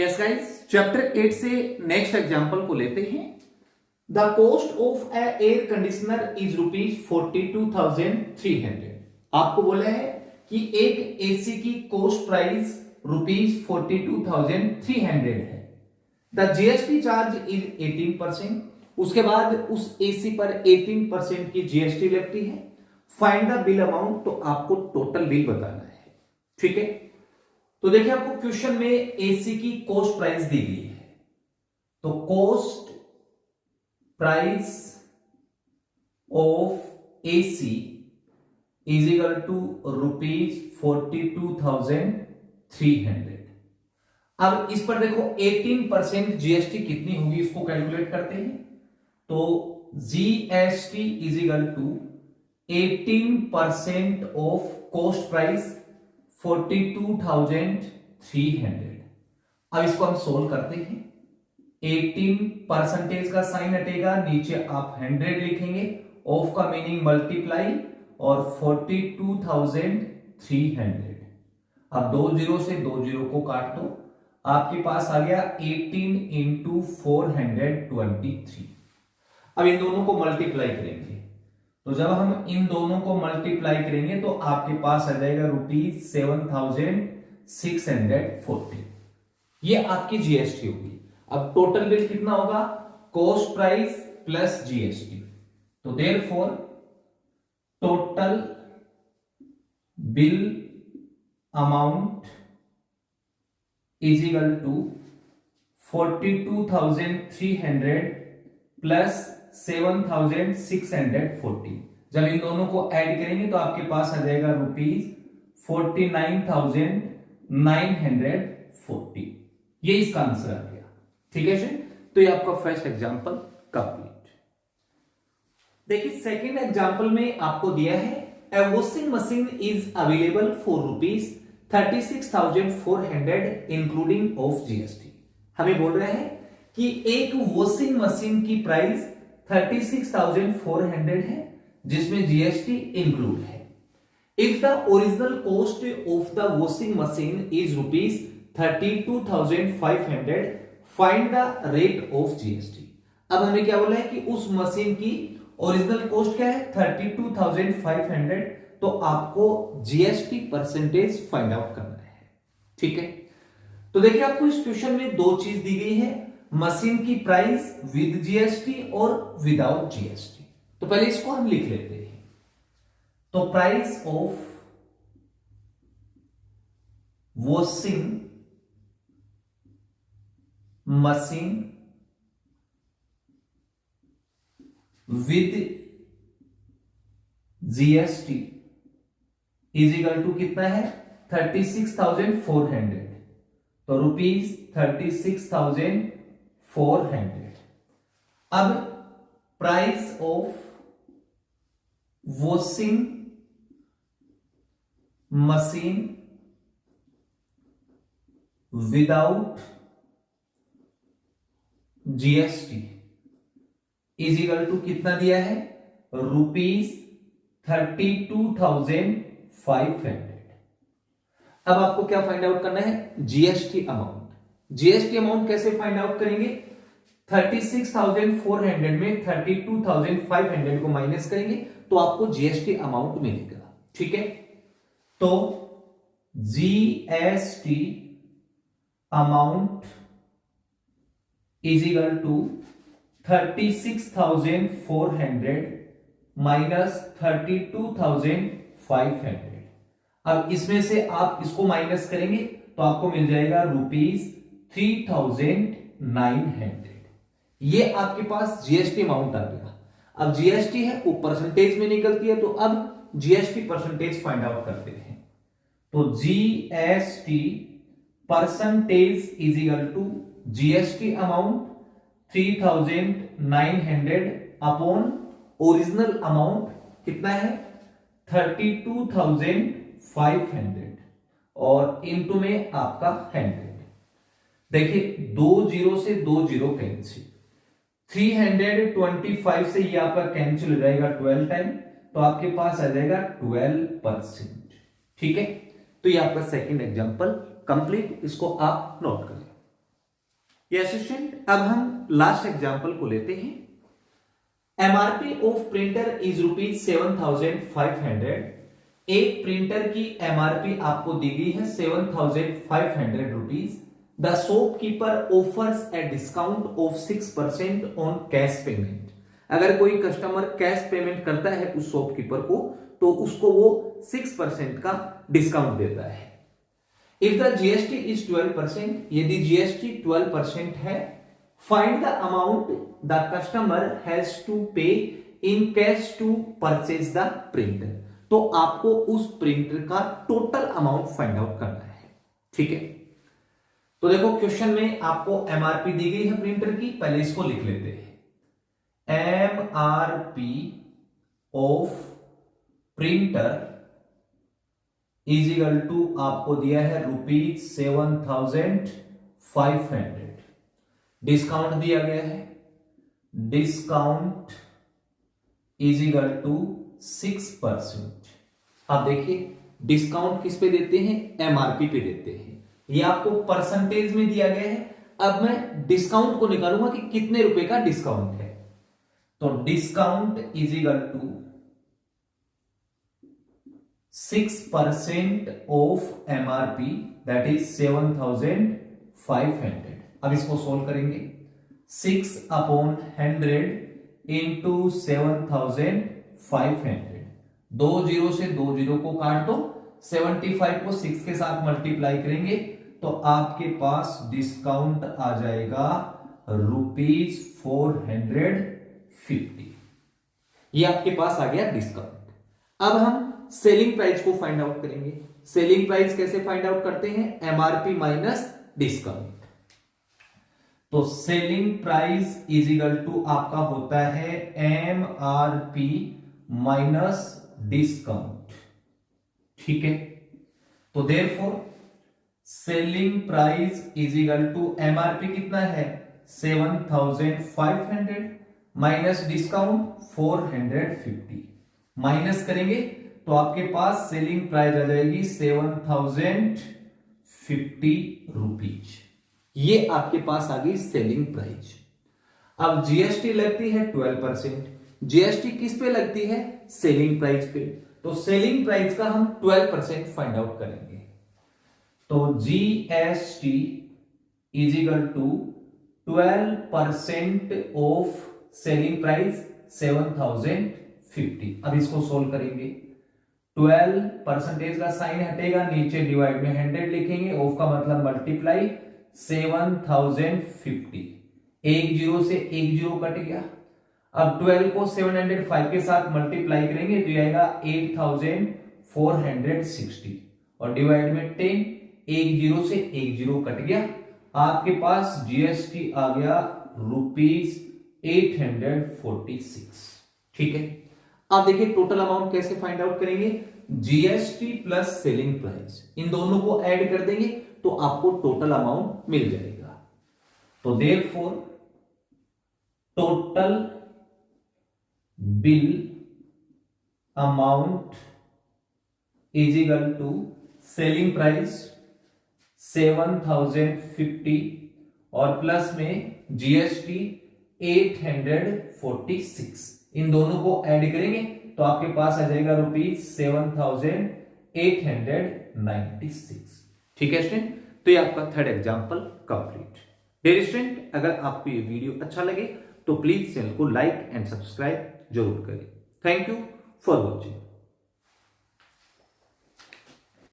Yes guys, chapter 8 से next example को लेते हैं। The cost of A air conditioner is ₹42,300। आपको बोला है कि एक एसी की कॉस्ट प्राइस ₹42,300 है। The GST charge is 18%। उसके बाद उस एसी पर 18% की जीएसटी लगती है। फाइंड द बिल अमाउंट, तो आपको टोटल बिल बताना है। ठीक है, तो देखिए आपको क्वेश्चन में एसी की कॉस्ट प्राइस दी गई है, तो cost price of AC is equal to ₹42,300। अब इस पर देखो 18% जीएसटी कितनी होगी, इसको कैलकुलेट करते हैं। तो GST is equal to 18% of cost price 42,300। अब इसको हम सोल्व करते हैं। 18% का साइन हटेगा, नीचे आप 100 लिखेंगे, ऑफ का मीनिंग मल्टीप्लाई और 42,300। अब 2 जीरो से 2 जीरो को काट दो, आपके पास आ गया 18 इंटू 423। अब इन दोनों को मल्टीप्लाई करेंगे, तो जब हम इन दोनों को मल्टीप्लाई करेंगे तो आपके पास आ जाएगा ₹7,640। ये आपकी जीएसटी होगी। अब टोटल बिल कितना होगा, कॉस्ट प्राइस प्लस जीएसटी, तो therefore total bill amount is equal to 42,300 plus 7,640। जब इन दोनों को ऐड करेंगे तो आपके पास आ जाएगा ₹49,940। ये इसका आंसर आ गया। ठीक है जी, तो ये आपका फर्स्ट एग्जांपल कंप्लीट। देखिए सेकंड एग्जांपल में आपको दिया है a washing machine is available for ₹36,400 including of GST. हमें बोल रहे हैं कि एक वॉशिंग मशीन की प्राइस 36,400 है जिसमें जीएसटी इंक्लूड है। If the original cost of the washing machine is ₹32,500, find the rate of GST. अब हमें क्या बोला है कि उस मशीन की ओरिजिनल कॉस्ट क्या है, 32,500, तो आपको जीएसटी परसेंटेज फाइंड आउट करना है। ठीक है, तो देखिए आपको इस क्वेश्चन में दो चीज दी गई है, मशीन की प्राइस विद जीएसटी और विदाउट जीएसटी। तो पहले इसको हम लिख लेते हैं। तो price of washing machine with GST is equal to कितना है, 36,400, तो ₹36,400। अब price of washing machine without GST is equal to कितना दिया है, ₹32,500। अब आपको क्या फाइंड आउट करना है, जीएसटी अमाउंट। जीएसटी अमाउंट कैसे फाइंड आउट करेंगे, 36,400 में 32,500 को माइनस करेंगे तो आपको जीएसटी अमाउंट मिलेगा। ठीक है, तो GST amount is equal to 36,400 minus 32,500। अब इसमें से आप इसको माइनस करेंगे तो आपको मिल जाएगा ₹3,900। ये आपके पास जीएसटी अमाउंट आ गया। अब जीएसटी है वो परसेंटेज में निकलती है, तो अब जीएसटी परसेंटेज फाइंड आउट करते हैं। तो GST percentage is equal to GST amount 3,900 upon original amount कितना है, 32,500 और इनटू में आपका 100। देखिए 2 जीरो से 2 जीरो कैंसिल, 325 से ये आपका कैंसिल हो जाएगा 12 टाइम, तो आपके पास आ जाएगा 12%। ठीक है, तो ये आपका सेकंड एग्जांपल कंप्लीट, इसको आप नोट करें। यस स्टूडेंट, अब हम लास्ट एग्जांपल को लेते हैं। MRP of printer is ₹7,500। एक प्रिंटर की एमआरपी आपको दी गई है ₹7,500। The shopkeeper offers a discount of 6% on cash payment. अगर कोई कस्टमर कैश पेमेंट करता है उस शॉपकीपर को, तो उसको वो 6% का डिस्काउंट देता है। इफ द जीएसटी इज 12%, यदि जीएसटी 12% है, find the amount the customer has to pay in cash to purchase the printer. तो आपको उस प्रिंटर का टोटल अमाउंट फाइंड आउट करना है। ठीक है, तो देखो क्वेश्चन में आपको एमआरपी दी गई है प्रिंटर की, पहले इसको लिख लेते हैं। MRP of printer is equal to आपको दिया है ₹7,500। डिस्काउंट दिया गया है, डिस्काउंट इज इक्वल टू 6%। अब देखिए डिस्काउंट किस पे देते हैं, एमआरपी पे देते हैं। ये आपको परसेंटेज में दिया गया है। अब मैं डिस्काउंट को निकालूंगा कि कितने रुपए का डिस्काउंट है। तो discount is equal to 6% of MRP, that is 7,500। अब इसको सोल्व करेंगे। 6/100 इंटू 7,500। 2 जीरो से 2 जीरो को काट दो, 75 को 6 के साथ मल्टीप्लाई करेंगे तो आपके पास डिस्काउंट आ जाएगा ₹450। ये आपके पास आ गया डिस्काउंट। अब हम सेलिंग प्राइस को फाइंड आउट करेंगे। सेलिंग प्राइस कैसे फाइंड आउट करते हैं, एमआरपी माइनस डिस्काउंट। तो selling price is equal to आपका होता है एमआरपी माइनस डिस्काउंट। ठीक है, तो therefore selling price is equal to MRP कितना है 7,500 माइनस डिस्काउंट 450। माइनस करेंगे तो आपके पास सेलिंग प्राइस आ जाएगी 7,050 ये आपके पास आ गई सेलिंग प्राइस। अब जीएसटी लगती है 12%। जीएसटी किस पे लगती है, सेलिंग प्राइस पे। तो सेलिंग प्राइस का हम 12% फाइंड आउट करेंगे। तो GST is equal to 12% of selling price 7,050। अब इसको सोल्व करेंगे। 12% का साइन हटेगा, नीचे डिवाइड में 100 लिखेंगे, ऑफ का मतलब मल्टीप्लाई 7,050। एक जीरो से एक जीरो कट गया। अब 12 को 705 के साथ मल्टीप्लाई करेंगे तो आएगा 8,460 और डिवाइड में 10, एक जीरो से एक जीरो कट गया। आपके पास जीएसटी आ गया ₹846। ठीक है, आप देखिए टोटल अमाउंट कैसे फाइंड आउट करेंगे, जीएसटी प्लस सेलिंग प्राइस, इन दोनों को ऐड कर देंगे तो आपको टोटल अमाउंट मिल जाएगा। तो therefore total bill amount is equal to selling price 7,050 और प्लस में जीएसटी 846। इन दोनों को ऐड करेंगे तो आपके पास आ जाएगा ₹7,896। ठीक है स्टूडेंट, तो ये आपका third example complete. Dear student, अगर आपको ये वीडियो अच्छा लगे तो प्लीज चैनल को लाइक एंड सब्सक्राइब जरूर करें। Thank you for watching.